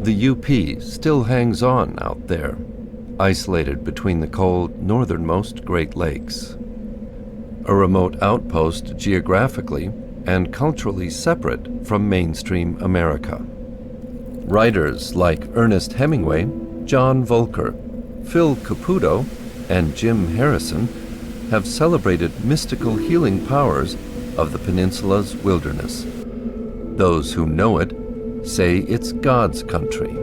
The UP still hangs on out there, isolated between the cold northernmost Great Lakes. A remote outpost geographically and culturally separate from mainstream America. Writers like Ernest Hemingway, John Volker, Phil Caputo, and Jim Harrison have celebrated mystical healing powers of the peninsula's wilderness. Those who know it say it's God's country.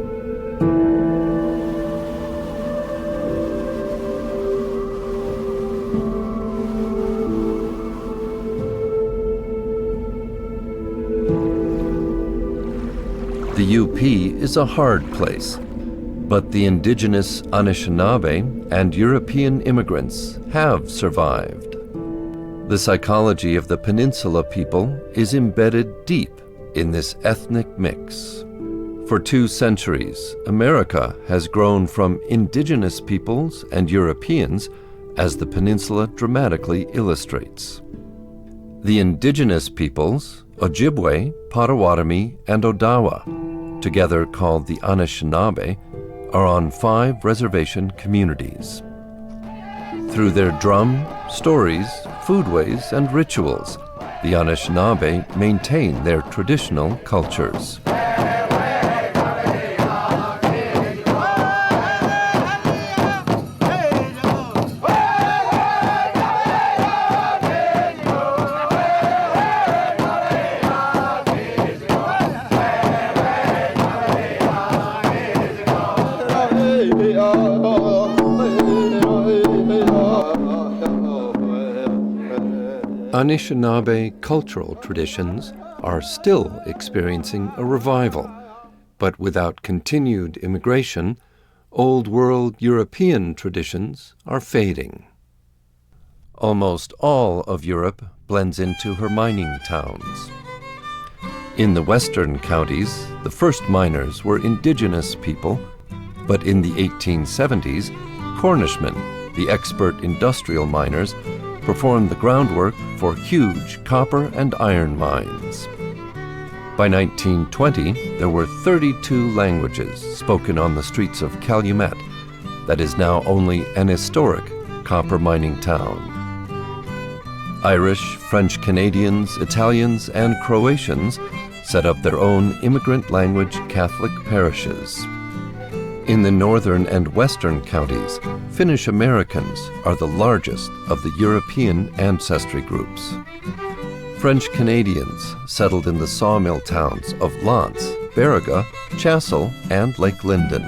The UP is a hard place, but the indigenous Anishinaabe and European immigrants have survived. The psychology of the peninsula people is embedded deep in this ethnic mix. For 2 centuries, America has grown from indigenous peoples and Europeans, as the peninsula dramatically illustrates. The indigenous peoples, Ojibwe, Potawatomi, and Odawa, together called the Anishinaabe, are on 5 reservation communities. Through their drum, stories, foodways, and rituals, the Anishinaabe maintain their traditional cultures. Anishinaabe cultural traditions are still experiencing a revival, but without continued immigration, Old World European traditions are fading. Almost all of Europe blends into her mining towns. In the western counties, the first miners were indigenous people, but in the 1870s, Cornishmen, the expert industrial miners, performed the groundwork for huge copper and iron mines. By 1920, there were 32 languages spoken on the streets of Calumet, that is now only an historic copper mining town. Irish, French Canadians, Italians, and Croatians set up their own immigrant language Catholic parishes. In the northern and western counties, Finnish Americans are the largest of the European ancestry groups. French Canadians settled in the sawmill towns of Lance, Baraga, Chassel, and Lake Linden.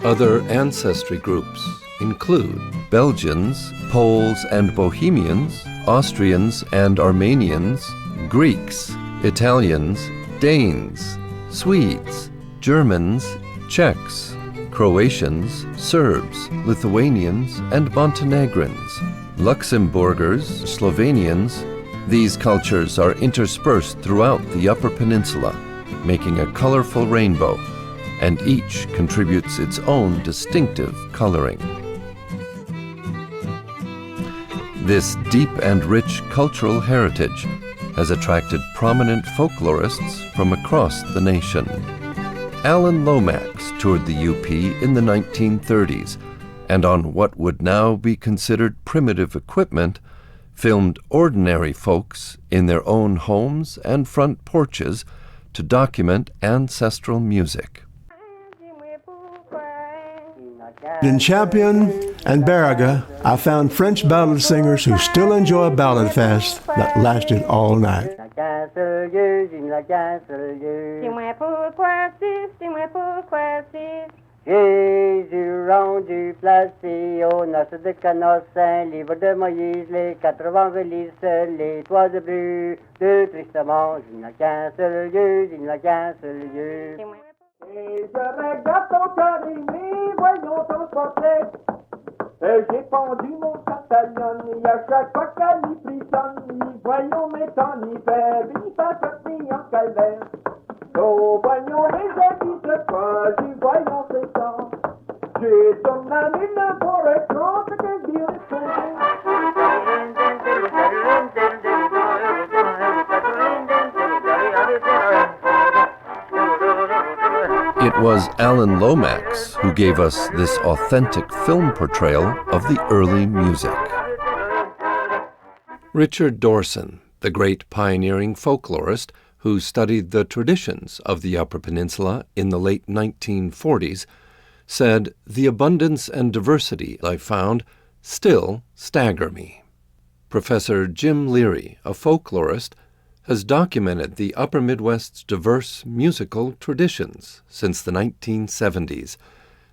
Other ancestry groups include Belgians, Poles and Bohemians, Austrians and Armenians, Greeks, Italians, Danes, Swedes, Germans, Czechs, Croatians, Serbs, Lithuanians, and Montenegrins, Luxembourgers, Slovenians. These cultures are interspersed throughout the Upper Peninsula, making a colorful rainbow, and each contributes its own distinctive coloring. This deep and rich cultural heritage has attracted prominent folklorists from across the nation. Alan Lomax toured the UP in the 1930s, and on what would now be considered primitive equipment, filmed ordinary folks in their own homes and front porches to document ancestral music. In Champion and Baraga, I found French ballad singers who still enjoy a ballad fest that lasted all night. Jésus rendu placé au noces de Canossin, livre de Moïse, les 80 valises, les toits de bru, de tristement, il n'y a qu'un seul Dieu, il n'y a qu'un seul Dieu. Et je regarde ton cœur aimé, voyons ton portrait. J'ai pendu mon pantalon, et à chaque fois qu'elle y frissonne, voyons mes temps hiver, il passe en calvaire. Oh, voyons les habits de quoi, voyons ces temps. J'ai son ami le pour écran, ce que dire It was Alan Lomax who gave us this authentic film portrayal of the early music. Richard Dorson, the great pioneering folklorist who studied the traditions of the Upper Peninsula in the late 1940s, said, "The abundance and diversity I found still stagger me." Professor Jim Leary, a folklorist, has documented the Upper Midwest's diverse musical traditions since the 1970s,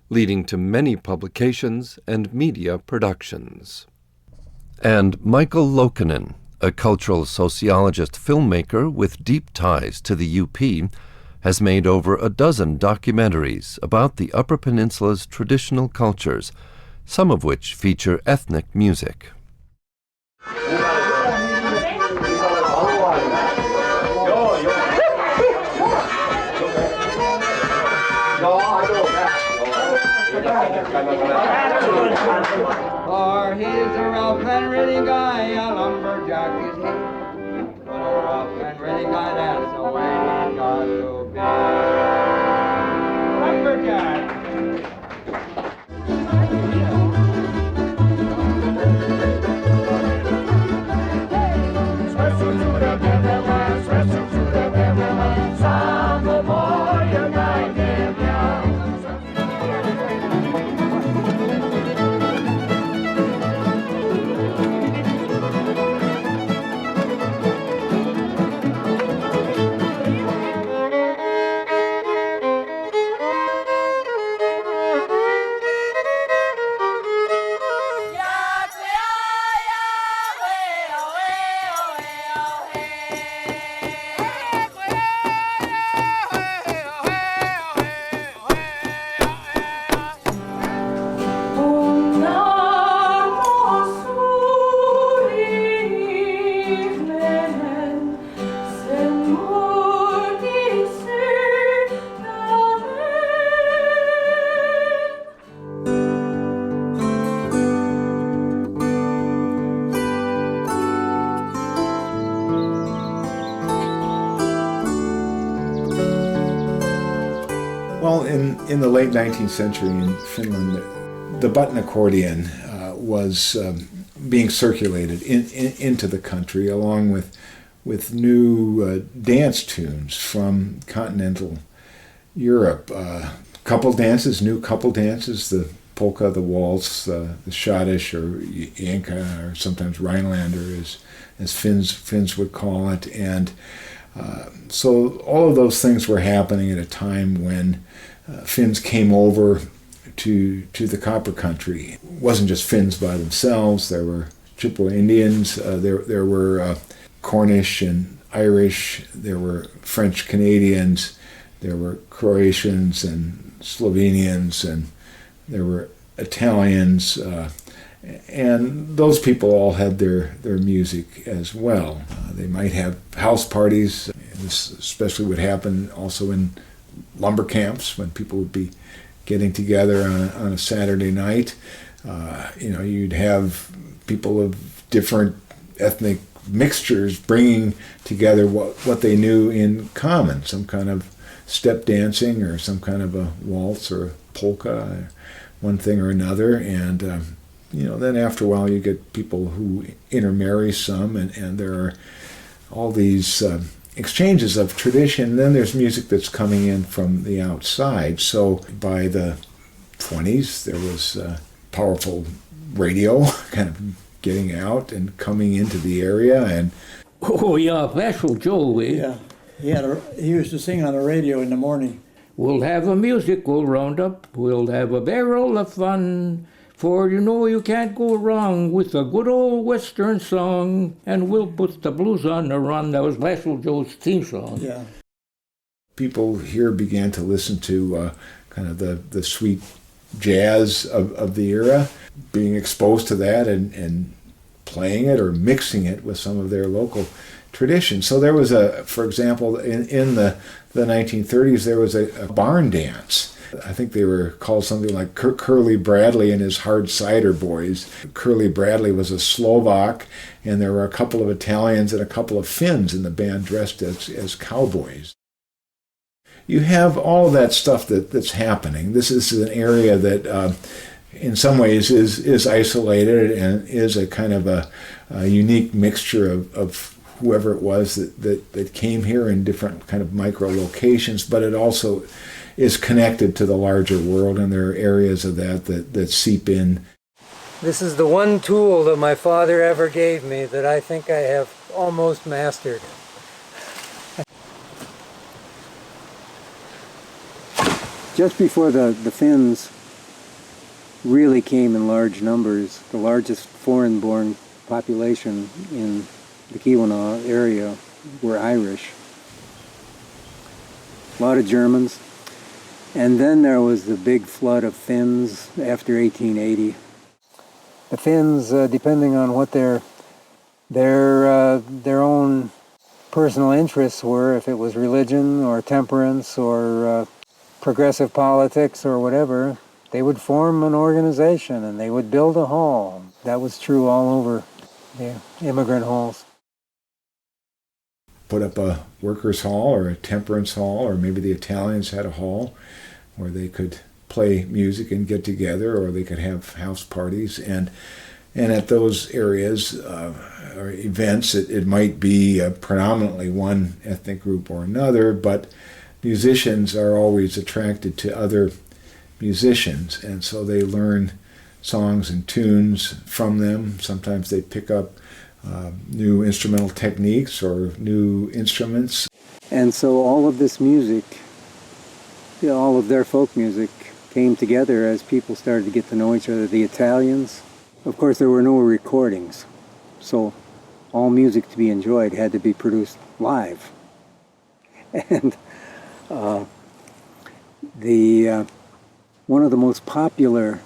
leading to many publications and media productions. And Michael Loukinen, a cultural sociologist filmmaker with deep ties to the UP, has made over a dozen documentaries about the Upper Peninsula's traditional cultures, some of which feature ethnic music. For he's a rough and ready guy, a lumberjack is he. But a rough and ready guy, that's the way he got to be. Lumberjack! Well, in the late 19th century in Finland, the button accordion was being circulated into the country along with new dance tunes from continental Europe. Couple dances, new couple dances, the polka, the waltz, the schottisch or yanka, or sometimes Rhinelander as Finns would call it. And so all of those things were happening at a time when Finns came over to the Copper Country. It wasn't just Finns by themselves. There were Chippewa Indians. There were Cornish and Irish. There were French Canadians. There were Croatians and Slovenians, and there were Italians. And those people all had their music as well. They might have house parties. This especially would happen also in lumber camps when people would be getting together on a Saturday night. You'd have people of different ethnic mixtures bringing together what they knew in common, some kind of step dancing or some kind of a waltz or a polka, one thing or another. And then after a while you get people who intermarry some, and there are all these exchanges of tradition. Then there's music that's coming in from the outside. So by the 20s, there was powerful radio kind of getting out and coming into the area. And oh yeah, Special Joe. Yeah, he used to sing on the radio in the morning. We'll have a musical roundup. We'll have a barrel of fun. For you know you can't go wrong with a good old Western song. And we'll put the blues on the run. That was Special Joe's theme song. Yeah. People here began to listen to kind of the sweet jazz of the era, being exposed to that and playing it or mixing it with some of their local tradition. So there was for example, in the 1930s, there was a barn dance. I think they were called something like Curly Bradley and his Hard Cider Boys. Curly Bradley was a Slovak, and there were a couple of Italians and a couple of Finns in the band dressed as cowboys. You have all of that stuff that's happening. This is an area that in some ways is isolated and is a kind of a unique mixture of whoever it was that came here in different kind of micro locations, but it also is connected to the larger world, and there are areas of that seep in. This is the one tool that my father ever gave me that I think I have almost mastered. Just before the Finns really came in large numbers, the largest foreign-born population in the Keweenaw area were Irish. A lot of Germans. And then there was the big flood of Finns after 1880. The Finns, depending on what their own personal interests were, if it was religion or temperance or progressive politics or whatever, they would form an organization and they would build a hall. That was true all over the immigrant halls. Put up a workers' hall or a temperance hall, or maybe the Italians had a hall where they could play music and get together, or they could have house parties. And at those areas or events, it might be predominantly one ethnic group or another, but musicians are always attracted to other musicians, and so they learn songs and tunes from them. Sometimes they pick up new instrumental techniques or new instruments. And so all of this music, all of their folk music, came together as people started to get to know each other. The Italians, of course, there were no recordings, so all music to be enjoyed had to be produced live. And one of the most popular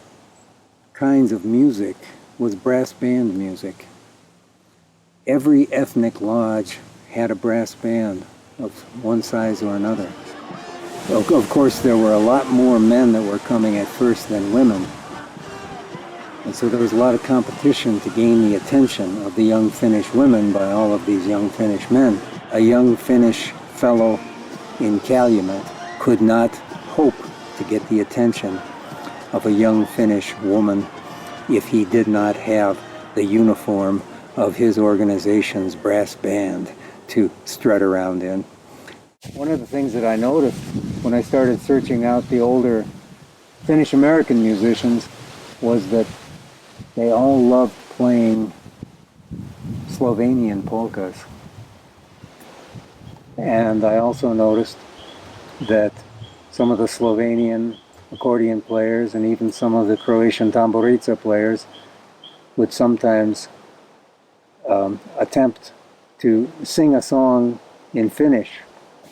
kinds of music was brass band music. Every ethnic lodge had a brass band of one size or another. Of course, there were a lot more men that were coming at first than women. And so there was a lot of competition to gain the attention of the young Finnish women by all of these young Finnish men. A young Finnish fellow in Calumet could not hope to get the attention of a young Finnish woman if he did not have the uniform of his organization's brass band to strut around in. One of the things that I noticed when I started searching out the older Finnish-American musicians was that they all loved playing Slovenian polkas. And I also noticed that some of the Slovenian accordion players and even some of the Croatian tamburica players would sometimes attempt to sing a song in Finnish.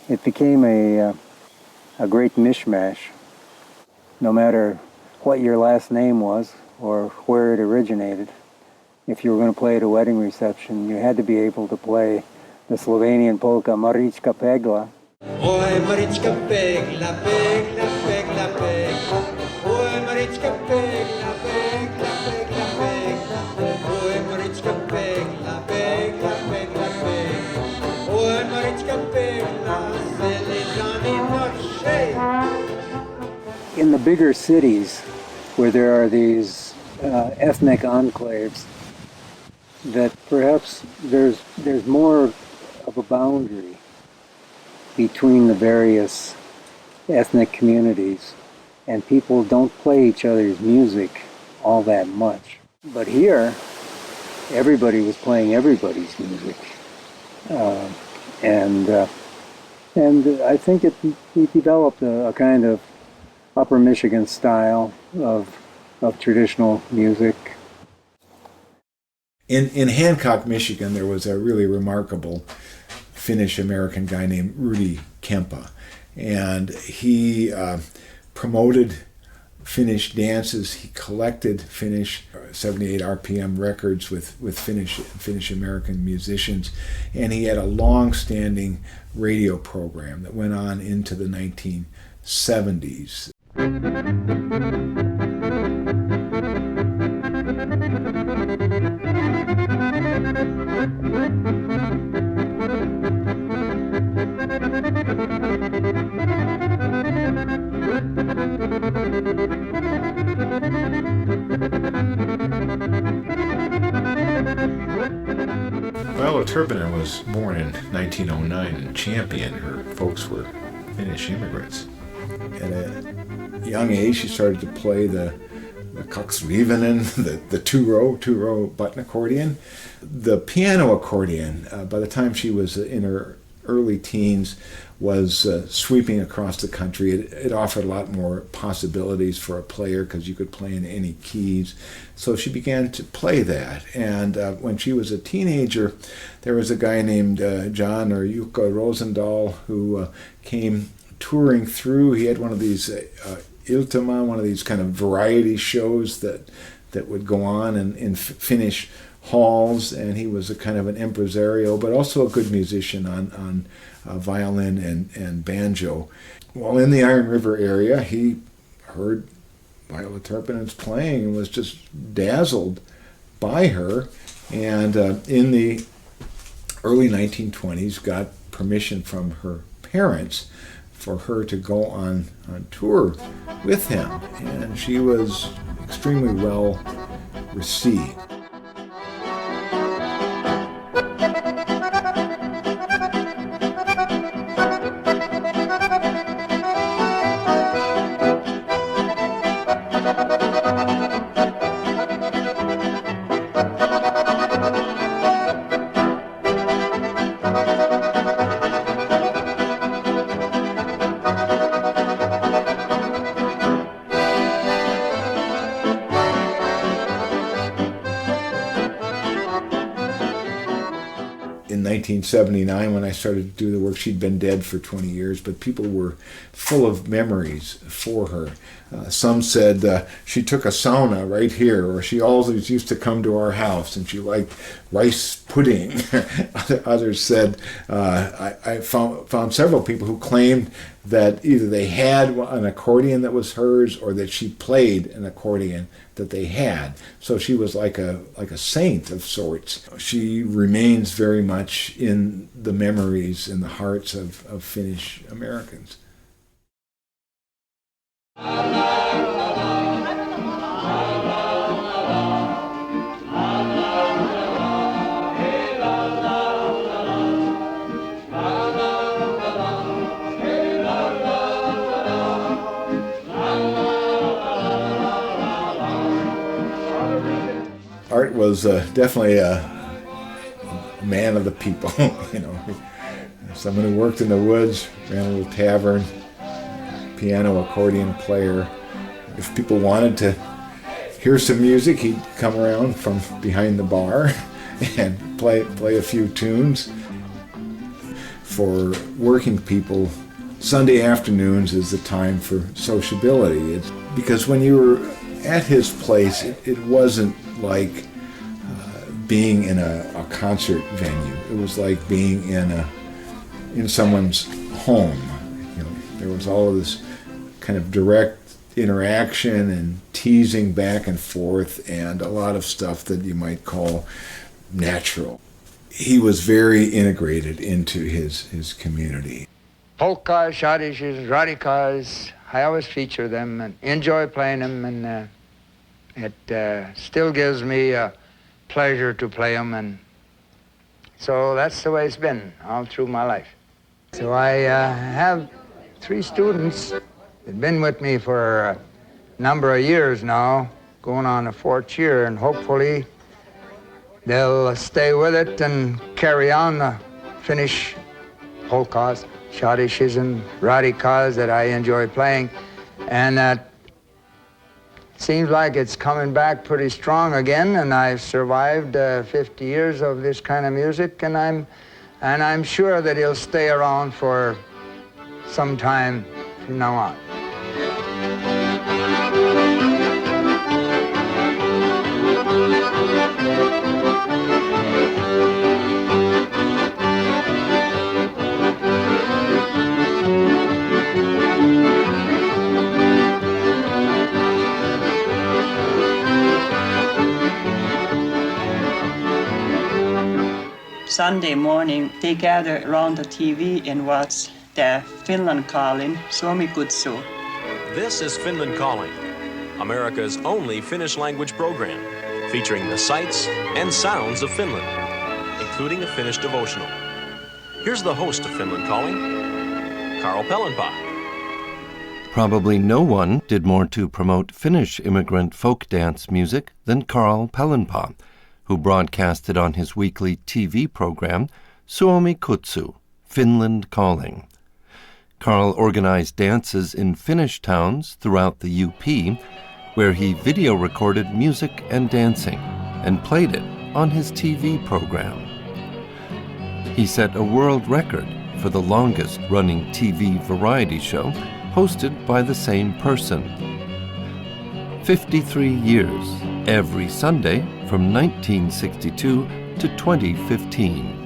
It became a great mishmash. No matter what your last name was or where it originated, if you were going to play at a wedding reception, you had to be able to play the Slovenian polka Marička Pegla. Oj, Marička Pegla, Pegla, Pegla, Pegla. Oj, Marička Pegla, Pegla, Pegla, Pegla. Oj, Marička Pegla, Pegla, Pegla, Pegla. Oj, Marička Pegla, Selidani Noche. In the bigger cities, where there are these ethnic enclaves, that perhaps there's more of a boundary between the various ethnic communities, and people don't play each other's music all that much. But here, everybody was playing everybody's music. And I think we developed a kind of Upper Michigan style of traditional music. In Hancock, Michigan, there was a really remarkable Finnish-American guy named Rudy Kempa, and he promoted Finnish dances. He collected Finnish 78 RPM records with Finnish-American musicians, and he had a long-standing radio program that went on into the 1970s. Viola Turpinen was born in 1909 in Champion. Her folks were Finnish immigrants. At a young age, she started to play the Kaksriivinen, the two-row button accordion. The piano accordion, by the time she was in her early teens, was sweeping across the country. It offered a lot more possibilities for a player because you could play in any keys. So she began to play that. And when she was a teenager, there was a guy named John or Jukka Rosendahl who came touring through. He had one of these Iltama, one of these kind of variety shows that would go on in Finnish halls, and he was a kind of an impresario, but also a good musician on violin and banjo. While in the Iron River area, he heard Viola Turpinen's playing and was just dazzled by her, and in the early 1920s got permission from her parents for her to go on tour with him, and she was extremely well received. In 1979, when I started to do the work, she'd been dead for 20 years, but people were full of memories for her. Some said she took a sauna right here, or she always used to come to our house and she liked rice pudding. Others said, I found several people who claimed that either they had an accordion that was hers or that she played an accordion that they had. So she was like a saint of sorts. She remains very much in the memories and the hearts of Finnish Americans. Art was definitely a man of the people, someone who worked in the woods, ran a little tavern, piano, accordion player. If people wanted to hear some music, he'd come around from behind the bar and play a few tunes. For working people, Sunday afternoons is the time for sociability. It's because when you were at his place, it wasn't like being in a concert venue. It was like being in someone's home. There was all of this kind of direct interaction and teasing back and forth, and a lot of stuff that you might call natural. He was very integrated into his community. Polkas, shadishes, radicals, I always feature them and enjoy playing them, and it still gives me pleasure to play them, and so that's the way it's been all through my life. So I have 3 students that have been with me for a number of years now, going on the 4th year, and hopefully they'll stay with it and carry on the Finnish polkas, shadishes, and radikas that I enjoy playing. And that seems like it's coming back pretty strong again, and I've survived 50 years of this kind of music, and I'm sure that it'll stay around for some time from now on. Sunday morning, they gather around the TV and watch the Finland calling, Suomi kutsuu. This is Finland Calling, America's only Finnish language program, featuring the sights and sounds of Finland, including a Finnish devotional. Here's the host of Finland Calling, Carl Pellenpää. Probably no one did more to promote Finnish immigrant folk dance music than Carl Pellenpää, who broadcasted on his weekly TV program, Suomi kutsuu, Finland Calling. Carl organized dances in Finnish towns throughout the UP, where he video recorded music and dancing and played it on his TV program. He set a world record for the longest-running TV variety show hosted by the same person. 53 years, every Sunday from 1962 to 2015.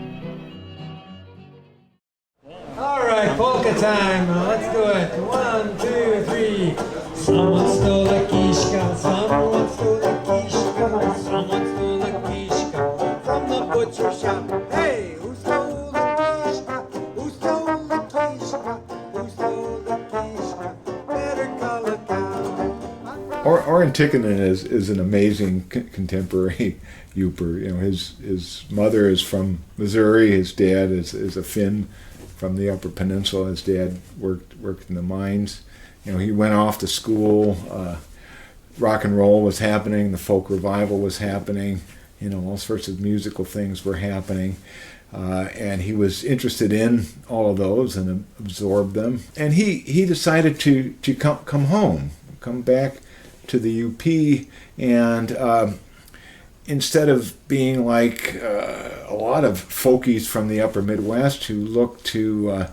All right, polka time. Let's do it. 1, 2, 3. Someone stole a kishka. Someone stole a kishka. Someone stole a kishka from the butcher shop. Hey, who stole the kishka? Who stole the kishka? Who stole the kishka? Better call a cow. Oren Tikkanen is an amazing contemporary Yooper. You know, his mother is from Missouri. His dad is a Finn from the Upper Peninsula. His dad worked in the mines. You know, he went off to school. Rock and roll was happening. The folk revival was happening. You know, all sorts of musical things were happening. And he was interested in all of those and absorbed them. And he decided to come home, come back to the UP, and instead of being like a lot of folkies from the upper Midwest who look to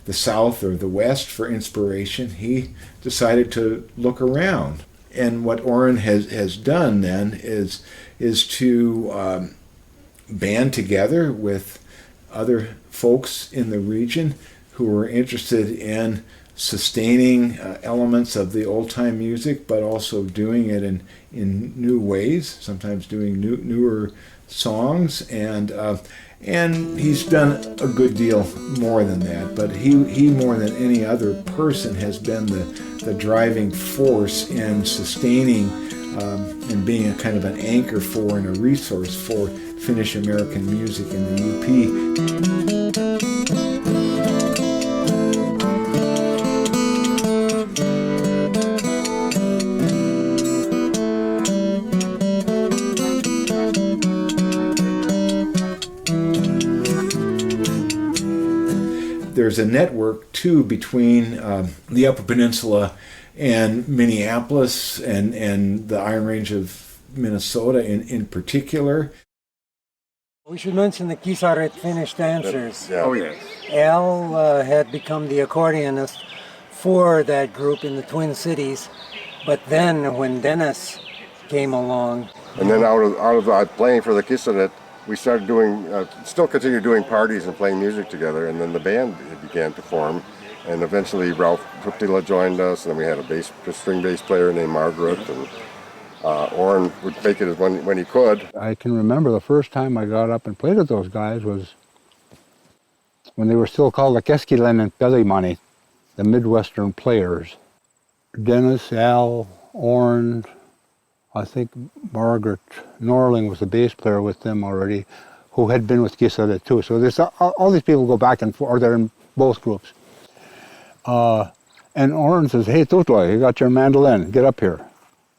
the South or the West for inspiration, he decided to look around. And what Oren has done then is to band together with other folks in the region who were interested in sustaining elements of the old-time music, but also doing it in new ways, sometimes doing newer songs, and he's done a good deal more than that. But he more than any other person has been the driving force in sustaining and being a kind of an anchor for and a resource for Finnish American music in the UP. There's a network, too, between the Upper Peninsula and Minneapolis and the Iron Range of Minnesota in particular. We should mention the Kisaret Finnish dancers. Oh, yes. Al had become the accordionist for that group in the Twin Cities, but then when Dennis came along... And then out of playing for the Kisaret, we started doing, still continued doing parties and playing music together, and then the band began to form, and eventually Ralph Puttila joined us, and then we had a string bass player named Margaret, and Oren would make it when he could. I can remember the first time I got up and played with those guys was when they were still called the Keskilen and Pelimani, the Midwestern Players. Dennis, Al, Oren, I think Margaret Norling was the bass player with them already, who had been with Kisaret too. So there's all these people go back and forth, or they're in both groups. And Oren says, "Hey, Tutla, you got your mandolin, get up here."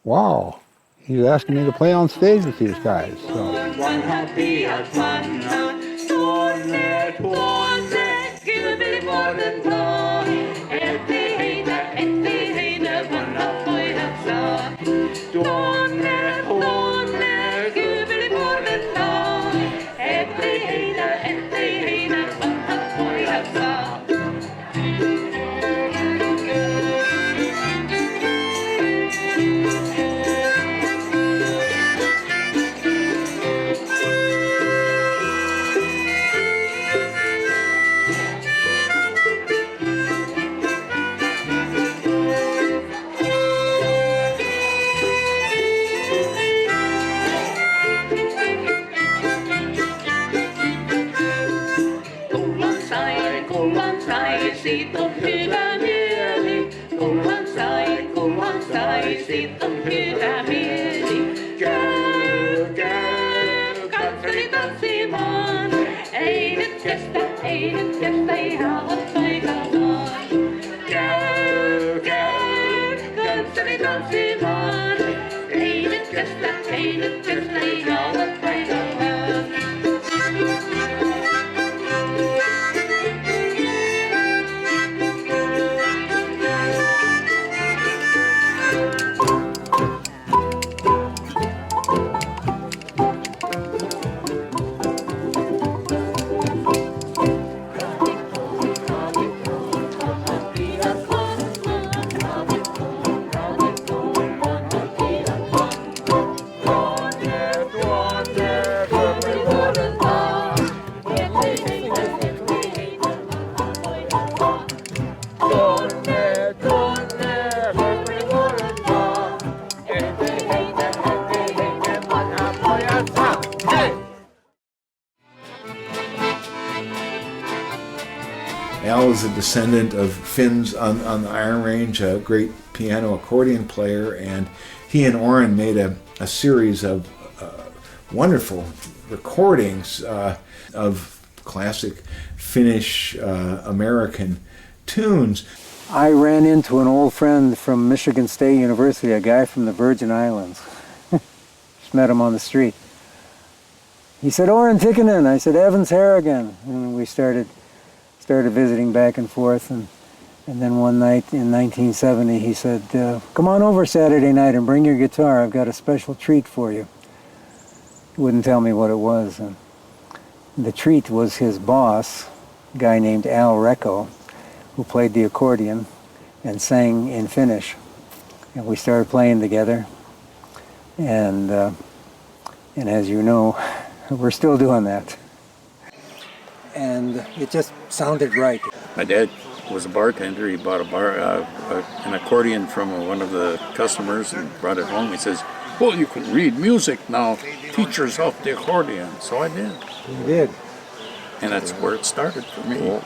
Wow, he's asking me to play on stage with these guys. So. siitä on hyvä mieli. Kunhan sai, siitä on hyvä mieli. Käy, kanssani tanssimaan. Ei nyt kestä, ihan paikallaan. Käy, kanssani tanssimaan. Ei nyt kestä, ihan paikallaan. Al is a descendant of Finns on the Iron Range, a great piano accordion player, and he and Oren made a series of wonderful recordings of classic Finnish American tunes. I ran into an old friend from Michigan State University, a guy from the Virgin Islands. Just met him on the street. He said, "Oren Tikkanen." I said, "Evans Harrigan." And we started visiting back and forth, and then one night in 1970 he said, "Come on over Saturday night and bring your guitar. I've got a special treat for you." He wouldn't tell me what it was. And the treat was his boss, a guy named Al Recco, who played the accordion and sang in Finnish. And we started playing together, and as you know, we're still doing that. And it just sounded right. My dad was a bartender. He bought an accordion from one of the customers and brought it home. He says, "Well, you can read music now. Teach yourself the accordion." So I did. You did. And that's where it started for me. Yeah.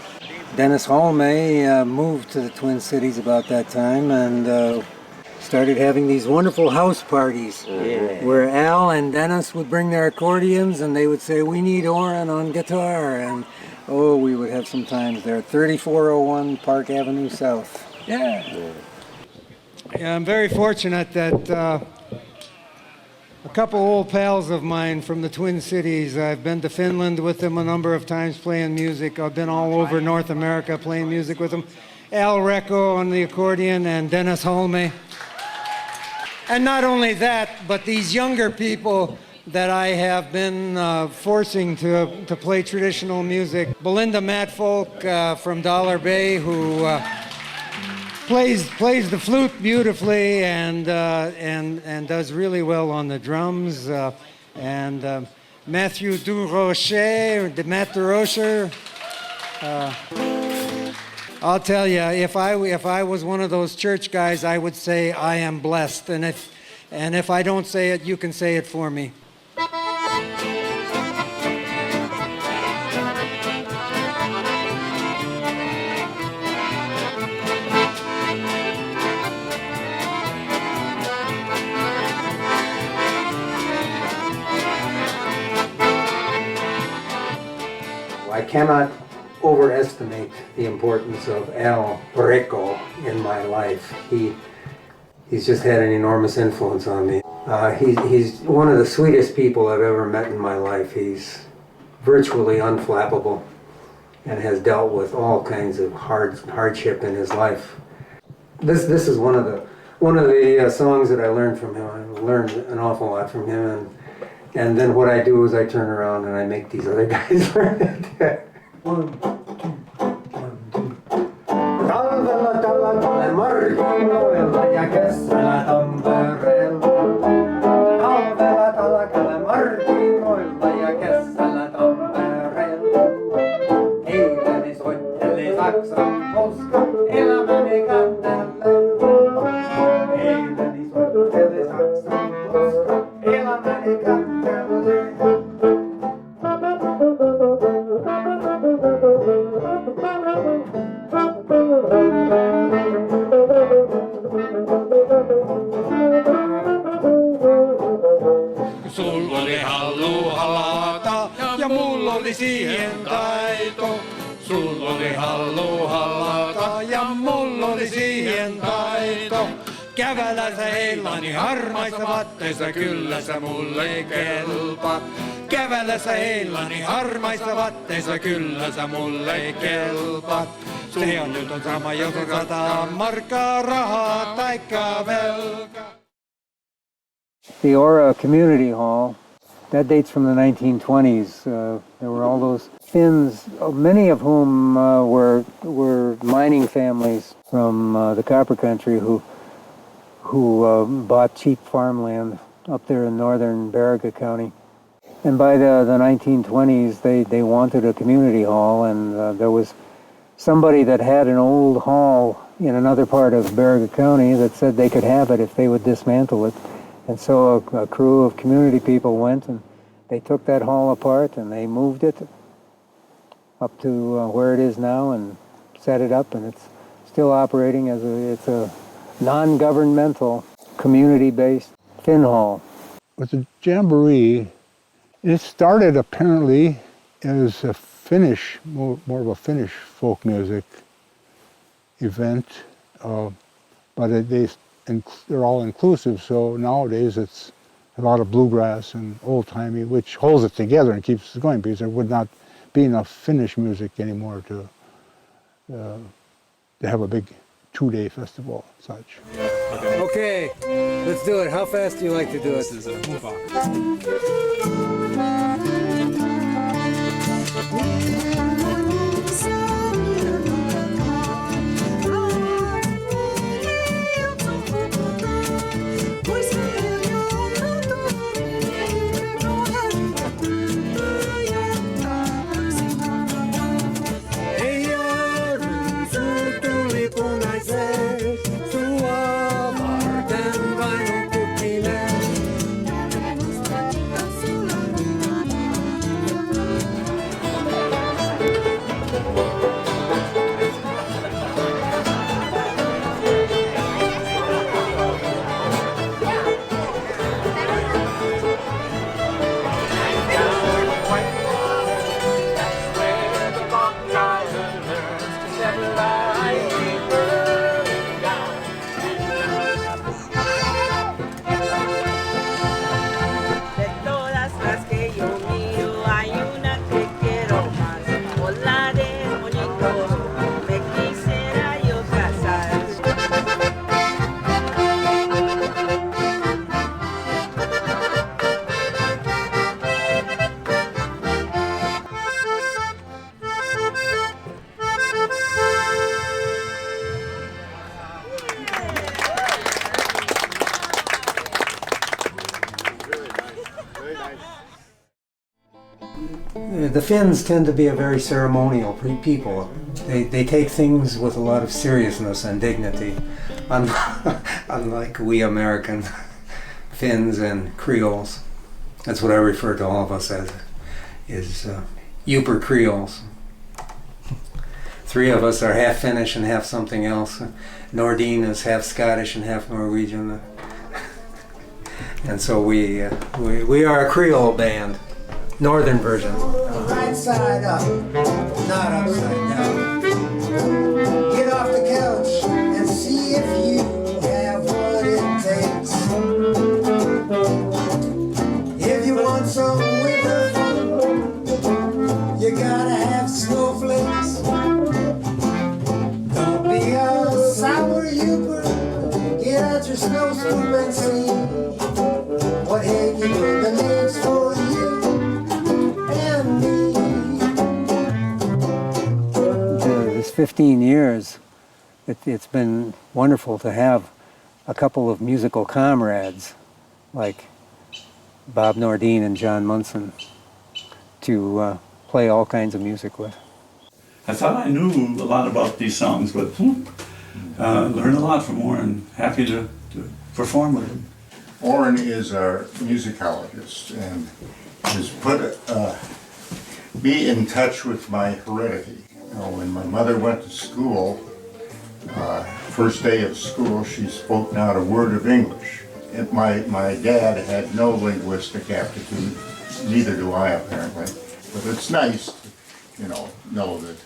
Dennis Holme moved to the Twin Cities about that time and started having these wonderful house parties where Al and Dennis would bring their accordions and they would say, "We need Oren on guitar." And we would have some times there. 3401 Park Avenue South. Yeah, I'm very fortunate that a couple old pals of mine from the Twin Cities, I've been to Finland with them a number of times playing music. I've been all over North America playing music with them. Al Recco on the accordion and Dennis Holme. And not only that, but these younger people that I have been forcing to play traditional music. Belinda Matfolk from Dollar Bay, who plays the flute beautifully and does really well on the drums. And Matthew Durocher, Matt Durocher. I'll tell you, if I was one of those church guys, I would say I am blessed. And if I don't say it, you can say it for me. I cannot overestimate the importance of Al Borreco in my life. He's just had an enormous influence on me. He's one of the sweetest people I've ever met in my life. He's virtually unflappable and has dealt with all kinds of hardship in his life. This is one of the songs that I learned from him. I learned an awful lot from him, and then what I do is I turn around and I make these other guys learn it. 1, 2, 1, 2. Talvella talvella markkinoilla ja kesällä Tampereella. Talvella talvella markkinoilla ja kesällä Tampereella. Eileni soitteli Saksan koska elämäni kannellen. Eileni soitteli Saksan koska elämäni kannellen. Sul oli hallu halata ja mulla oli siihen taito. Sul oli hallu halata ja mulla oli siihen taito. Kävellä sä heillani harmaissa vaatteissa, kyllä sä mulle ei kelpaat. Kävellä sä heillani harmaissa vaatteissa, kyllä sä mulle ei kelpaat. Se on nyt sama, jos on 100 markkaa rahaa taikka velka. The Ora Community Hall, that dates from the 1920s. There were all those Finns, many of whom were mining families from the Copper Country who bought cheap farmland up there in northern Baraga County. And by the 1920s, they wanted a community hall, and there was somebody that had an old hall in another part of Baraga County that said they could have it if they would dismantle it. And so a crew of community people went and they took that hall apart and they moved it up to where it is now and set it up, and it's still operating as a non-governmental, community-based Finn hall. With the jamboree, it started apparently as a Finnish, more of a Finnish folk music event, but they're all inclusive, so nowadays it's a lot of bluegrass and old-timey, which holds it together and keeps it going, because there would not be enough Finnish music anymore to have a big 2-day festival and such. Okay, let's do it. How fast do you like to do it? This is a move on. The Finns tend to be a very ceremonial people. They take things with a lot of seriousness and dignity, unlike we American Finns and Creoles. That's what I refer to all of us as, is Yooper Creoles. 3 of us are half Finnish and half something else. Nordine is half Scottish and half Norwegian. And so we are a Creole band, northern version. side up, not upside down. Get off the couch and see if you have what it takes. If you want some winter fun, you gotta have snowflakes. Don't be a sour Yooper. Get out your snow scoop and see what Hagee the names for you and me. This 15 years, it's been wonderful to have a couple of musical comrades like Bob Nordine and John Munson to play all kinds of music with. I thought I knew a lot about these songs, but learned a lot from Oren. Happy to perform with him. Oren is our musicologist and has put me in touch with my heredity. You know, when my mother went to school, first day of school, she spoke not a word of English. And my dad had no linguistic aptitude, neither do I apparently. But it's nice to, know that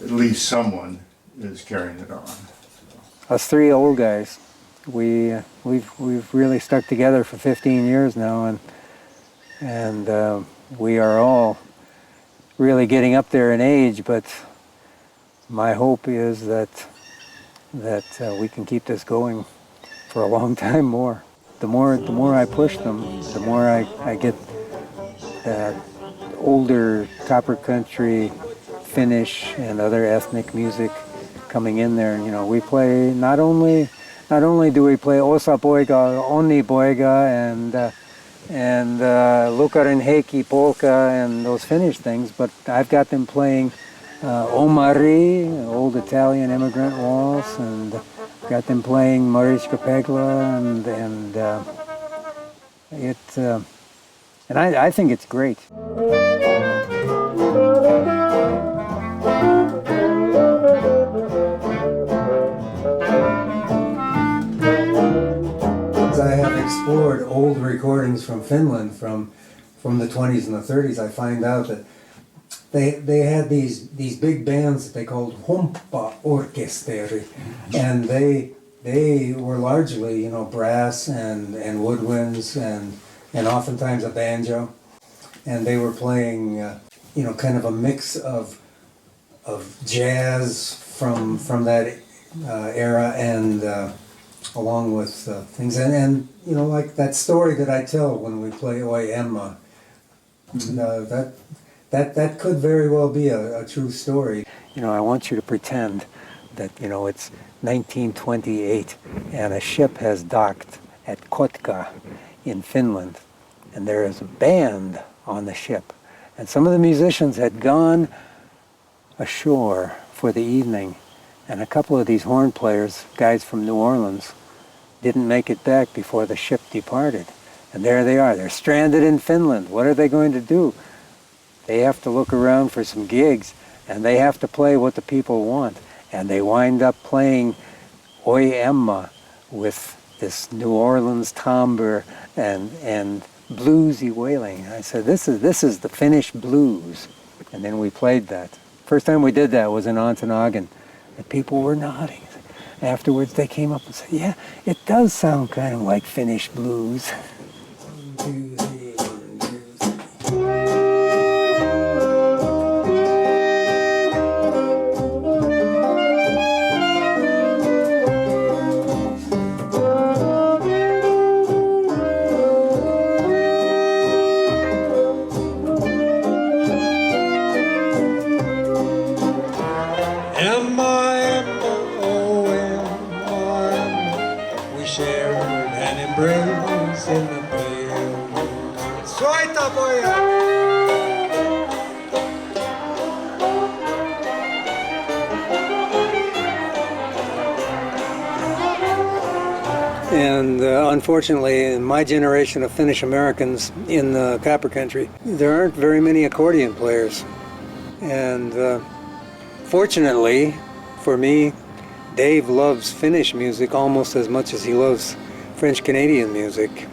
at least someone is carrying it on. Us three old guys, we've really stuck together for 15 years now, and we are all really getting up there in age. But my hope is that we can keep this going for a long time more. The more I push them, the more I get that older copper country, Finnish and other ethnic music coming in there. We play not only do we play Osa Poika, Onni Poika, and Lukarin Heikki polka and those Finnish things, but I've got them playing Omari, old Italian immigrant waltz, and got them playing Mariska Pegla, and I think it's great. I have explored old recordings from Finland from the 20s and the 30s. I find out that they had these big bands that they called humppa-orkesteri, and they were largely brass and woodwinds and oftentimes a banjo, and they were playing kind of a mix of jazz from that era and along with things and like that story that I tell when we play Oi Emma, that could very well be a true story. I want you to pretend that it's 1928 and a ship has docked at Kotka in Finland, and there is a band on the ship, and some of the musicians had gone ashore for the evening, and a couple of these horn players, guys from New Orleans, didn't make it back before the ship departed. And there they are. They're stranded in Finland. What are they going to do? They have to look around for some gigs, and they have to play what the people want. And they wind up playing Oi Emma with this New Orleans timbre and bluesy wailing. I said, this is the Finnish blues. And then we played that. First time we did that was in Ontonagon. And people were nodding. Afterwards they came up and said, yeah, it does sound kind of like Finnish blues. 1, 2, 3, 1, 2, 3. And unfortunately, in my generation of Finnish Americans in the copper country, there aren't very many accordion players. And fortunately for me, Dave loves Finnish music almost as much as he loves French Canadian music.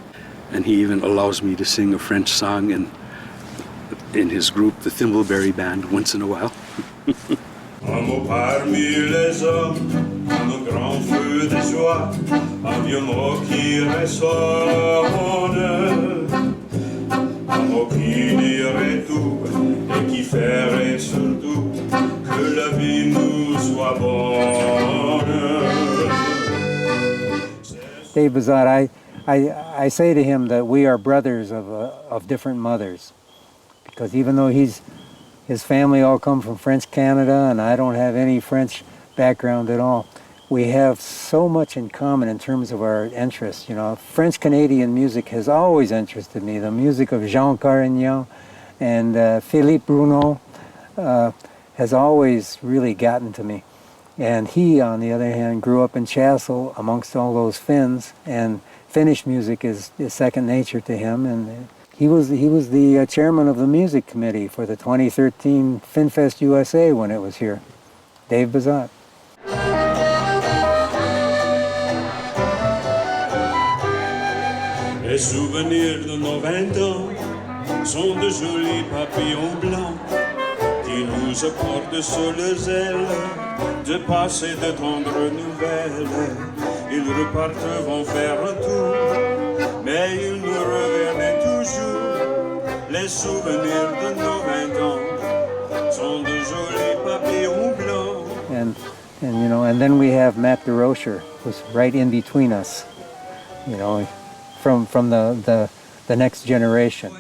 And he even allows me to sing a French song in in his group, the Thimbleberry Band, once in a while. Un mot parmi les hommes, un grand feu de joie, un vieux mot qui résonne, un mot qui dirait tout et qui ferait surtout que la vie nous soit bonne. Dave Bazat, I say to him that we are brothers of different mothers, because even though his family all come from French Canada and I don't have any French background at all, we have so much in common in terms of our interests. You know, French Canadian music has always interested me. The music of Jean Carignan and Philippe Bruno has always really gotten to me. And he, on the other hand, grew up in Chassel amongst all those Finns, and Finnish music is second nature to him. And he was the chairman of the music committee for the 2013 FinFest USA when it was here. Dave Bazat. Les souvenirs de nos 20 ans sont de jolis papillons blancs qui nous apportent sur leurs ailes de passer de tendres nouvelles. Ils repartent, vont faire un tour, mais ils nous reviennent toujours. Les souvenirs de nos 20 ans sont de jolis papillons blancs. And you know, and then we have Matt DeRocher, who's right in between us, you know, from the next generation.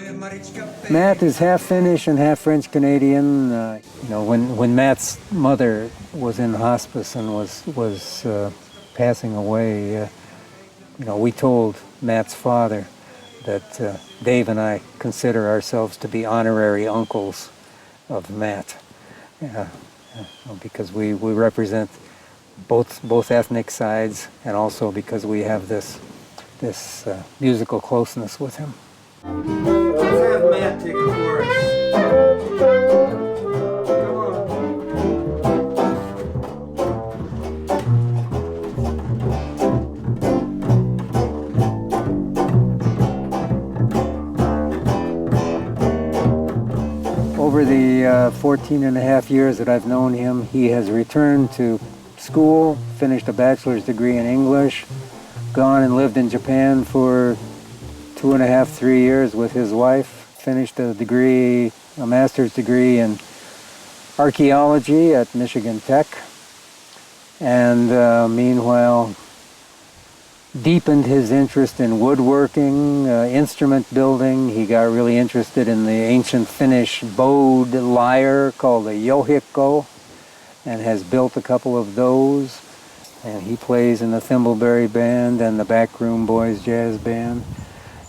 Matt is half Finnish and half French Canadian. You know, when Matt's mother was in hospice and was passing away, you know, we told Matt's father that Dave and I consider ourselves to be honorary uncles of Matt, because we represent both ethnic sides, and also because we have this musical closeness with him. Let's have Matt take a chorus. Over the 14 and a half years that I've known him, he has returned to school, finished a bachelor's degree in English, gone and lived in Japan for 2.5, 3 years with his wife, finished a master's degree in archaeology at Michigan Tech, and meanwhile deepened his interest in woodworking, instrument building. He got really interested in the ancient Finnish bowed lyre called the johikko, and has built a couple of those. And he plays in the Thimbleberry Band and the Backroom Boys Jazz Band.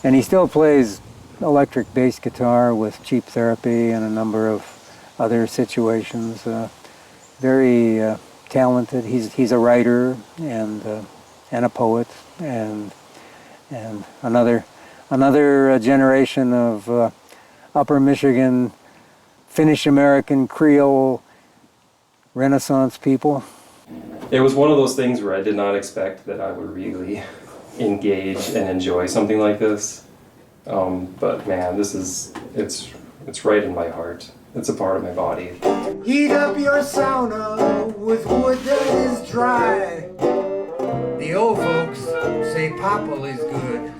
And he still plays electric bass guitar with Cheap Therapy and a number of other situations. Very talented. He's a writer and a poet, and another generation of Upper Michigan Finnish American Creole Renaissance people. It was one of those things where I did not expect that I would really engage and enjoy something like this. But man, it's right in my heart. It's a part of my body. Heat up your sauna with wood that is dry. The old folks say popple is good,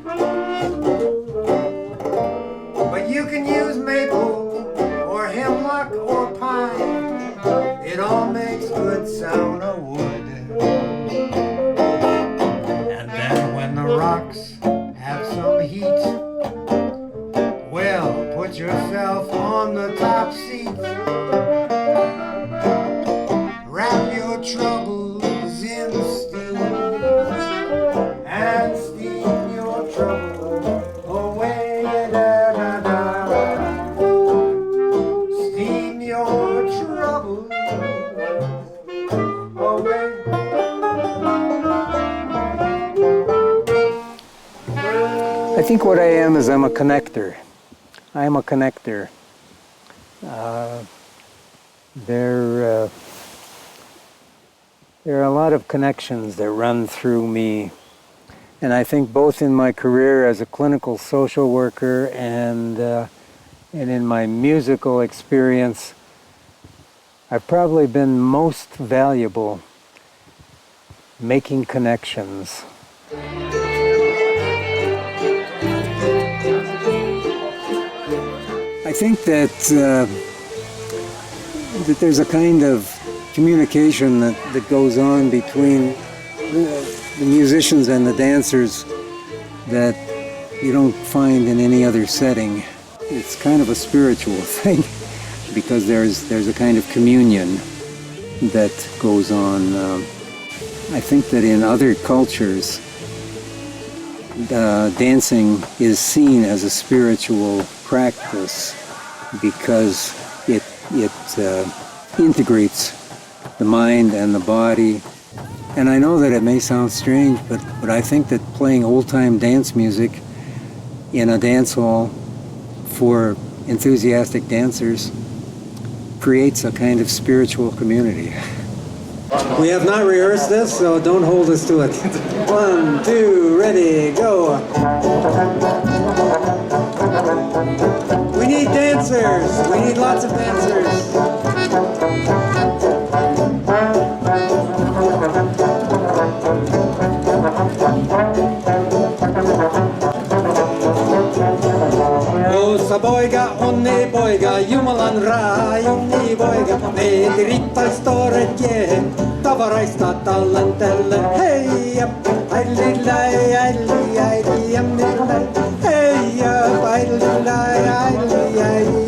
but you can use maple or hemlock or pine. It all makes good sauna wood. And then when the rocks have some heat, well, put yourself on the top seat. Wrap your troubles in steam and steam your troubles away. Da, da, da. Steam your troubles away. I think what I am is I'm a connector. I'm a connector. There are a lot of connections that run through me, and I think both in my career as a clinical social worker and And in my musical experience, I've probably been most valuable making connections. I think that that there's a kind of communication that goes on between the musicians and the dancers that you don't find in any other setting. It's kind of a spiritual thing because there's a kind of communion that goes on. I think that in other cultures, dancing is seen as a spiritual practice because it integrates the mind and the body. And I know that it may sound strange, but I think that playing old-time dance music in a dance hall for enthusiastic dancers creates a kind of spiritual community. We have not rehearsed this, so don't hold us to it. 1, 2, ready, go. We need dancers. We need lots of dancers. Osa poika, onni poika, Jumalan raajuni poika, meitä rippalistooret jehen, tavaraista tallentelle, hei ja äidilläi, äidilläi, äidilläi, hei ja äidilläi, äidilläi, äidilläi.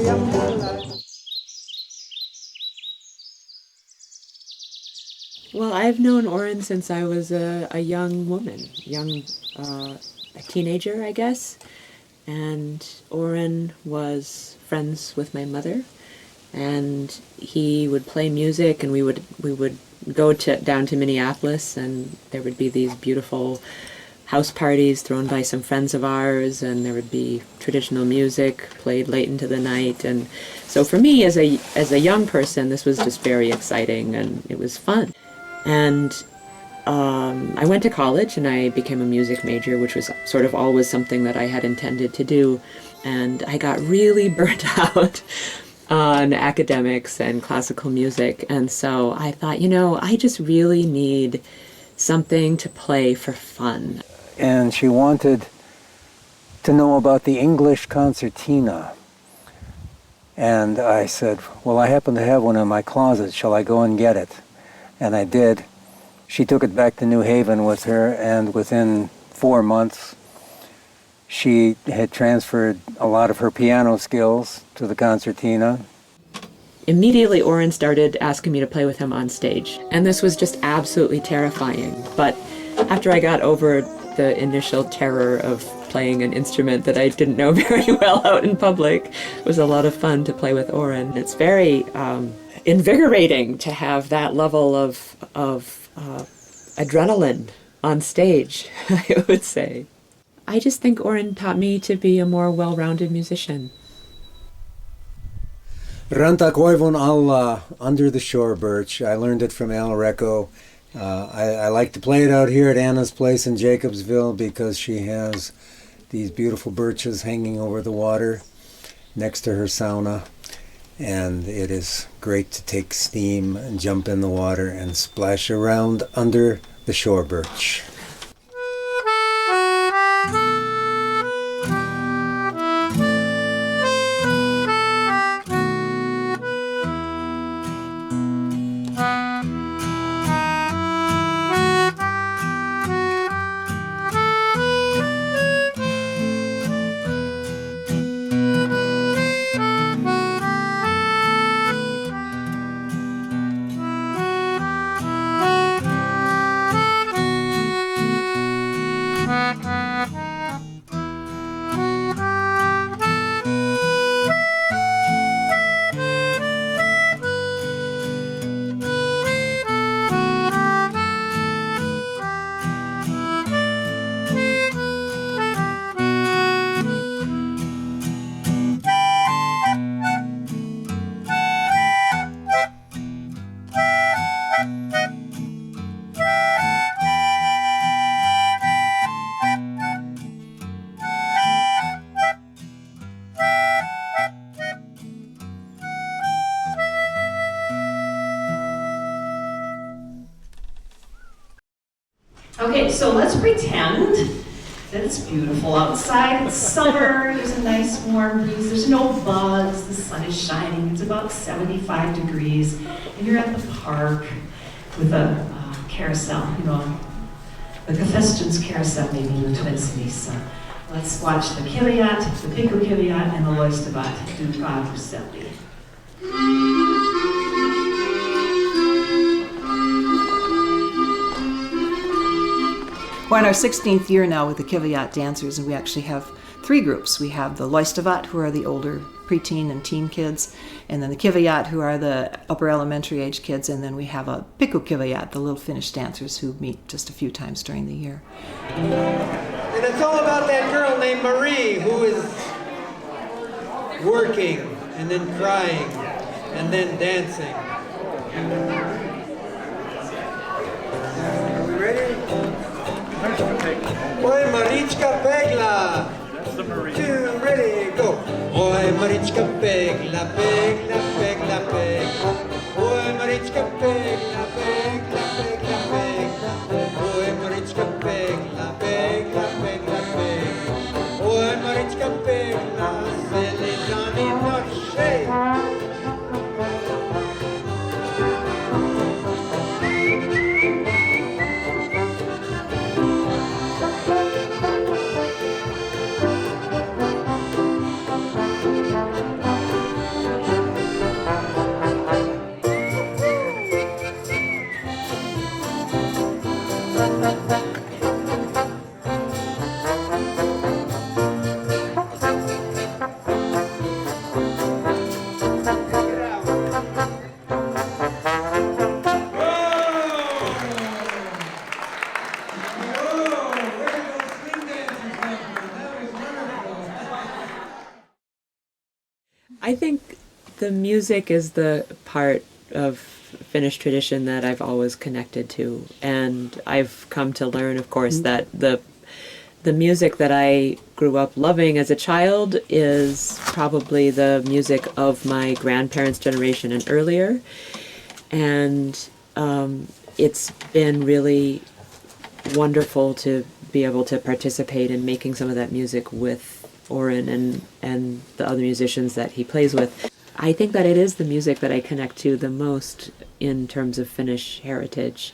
Well, I've known Oren since I was a young woman, a teenager, I guess. And Oren was friends with my mother, and he would play music, and we would go down to Minneapolis, and there would be these beautiful house parties thrown by some friends of ours, and there would be traditional music played late into the night. And so for me, as a young person, this was just very exciting, and it was fun. And I went to college and I became a music major, which was sort of always something that I had intended to do. And I got really burnt out on academics and classical music. And so I thought, I just really need something to play for fun. And she wanted to know about the English concertina. And I said, well, I happen to have one in my closet. Shall I go and get it? And I did. She took it back to New Haven with her, and within 4 months, she had transferred a lot of her piano skills to the concertina. Immediately, Oren started asking me to play with him on stage, and this was just absolutely terrifying. But after I got over the initial terror of playing an instrument that I didn't know very well out in public, it was a lot of fun to play with Oren. It's very invigorating to have that level of adrenaline on stage, I would say. I just think Oren taught me to be a more well-rounded musician. Rantakoivun alla, Under the Shore Birch. I learned it from Al Recco. I like to play it out here at Anna's place in Jacobsville because she has these beautiful birches hanging over the water next to her sauna. And it is great to take steam and jump in the water and splash around under the shore birch. Okay, so let's pretend that it's beautiful outside. It's summer, there's a nice warm breeze, there's no bugs, the sun is shining, it's about 75 degrees, and you're at the park with a carousel, you know, the Gefeston's carousel maybe in the Twin Cities. Let's watch the Kiviat, the Piku Kiviat, and the Loistavat do Garuselli. We're in our 16th year now with the Kiviat dancers, and we actually have 3 groups. We have the Loistavat, who are the older preteen and teen kids, and then the Kiviat, who are the upper elementary age kids, and then we have a Piku Kiviat, the little Finnish dancers who meet just a few times during the year. And it's all about that girl named Marie who is working and then crying and then dancing. Are we ready? Oi, Marichka Pegla! 2, ready, go! Oi, Marichka Pegla, Pegla, Pegla, Pegla. Oi, Marichka Pegla, Pegla, Pegla, Pegla. Oi, Marichka Pegla, Pegla, Pegla, Pegla. Oi, Marichka Pegla, Selidani Noche. I think the music is the part of Finnish tradition that I've always connected to, and I've come to learn, of course, that the music that I grew up loving as a child is probably the music of my grandparents' generation and earlier, and it's been really wonderful to be able to participate in making some of that music with Oren and the other musicians that he plays with. I think that it is the music that I connect to the most in terms of Finnish heritage.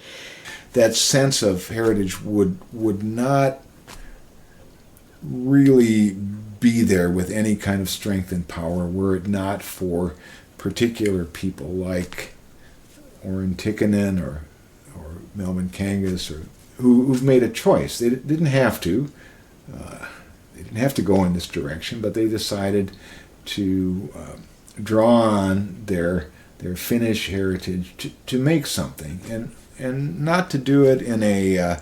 That sense of heritage would not really be there with any kind of strength and power were it not for particular people like Oren Tikkanen or Melvin Kangas, or who've made a choice. They didn't have to. They didn't have to go in this direction, but they decided to draw on their Finnish heritage to make something, and not to do it in a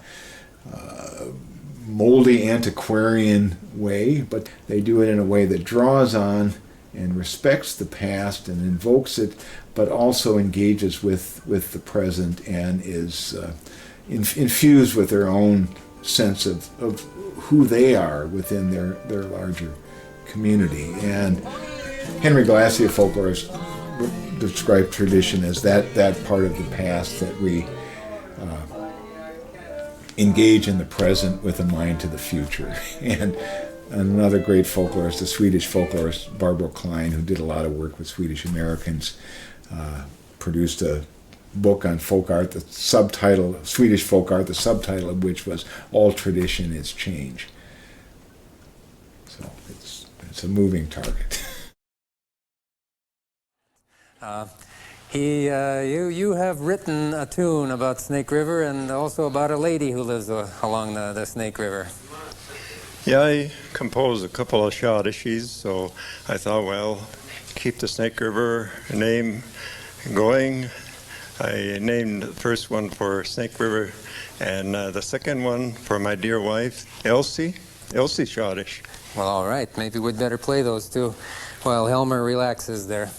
moldy antiquarian way, but they do it in a way that draws on and respects the past and invokes it, but also engages with the present and is infused with their own sense of who they are within their larger community. And Henry Glassy, a folklorist, described tradition as that part of the past that we engage in the present with a mind to the future. And another great folklorist, the Swedish folklorist Barbro Klein, who did a lot of work with Swedish Americans, produced a book on folk art, the subtitle, Swedish folk art, the subtitle of which was "All Tradition is Change." So it's a moving target. You have written a tune about Snake River and also about a lady who lives along the Snake River. Yeah, I composed a couple of shadishes, so I thought, well, keep the Snake River name going. I named the first one for Snake River, and the second one for my dear wife, Elsie Shadish. Well, all right, maybe we'd better play those two while Helmer relaxes there.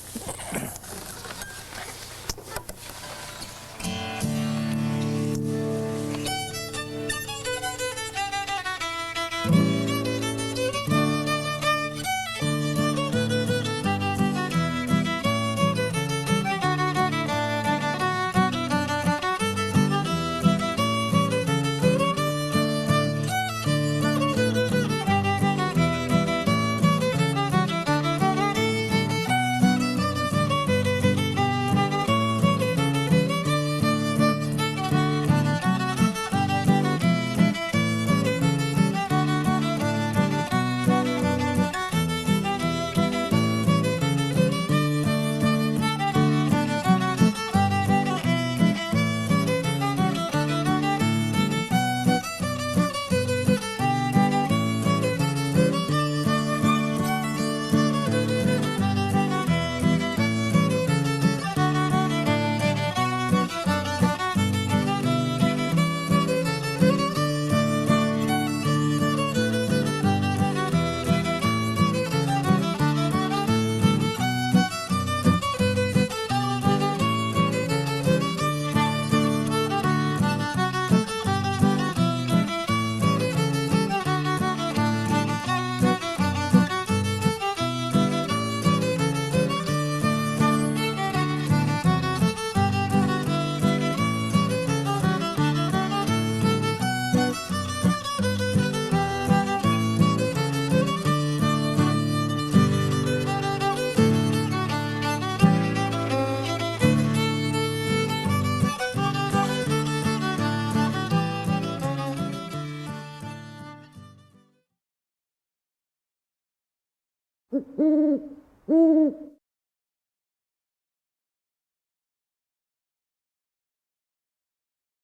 Thank you.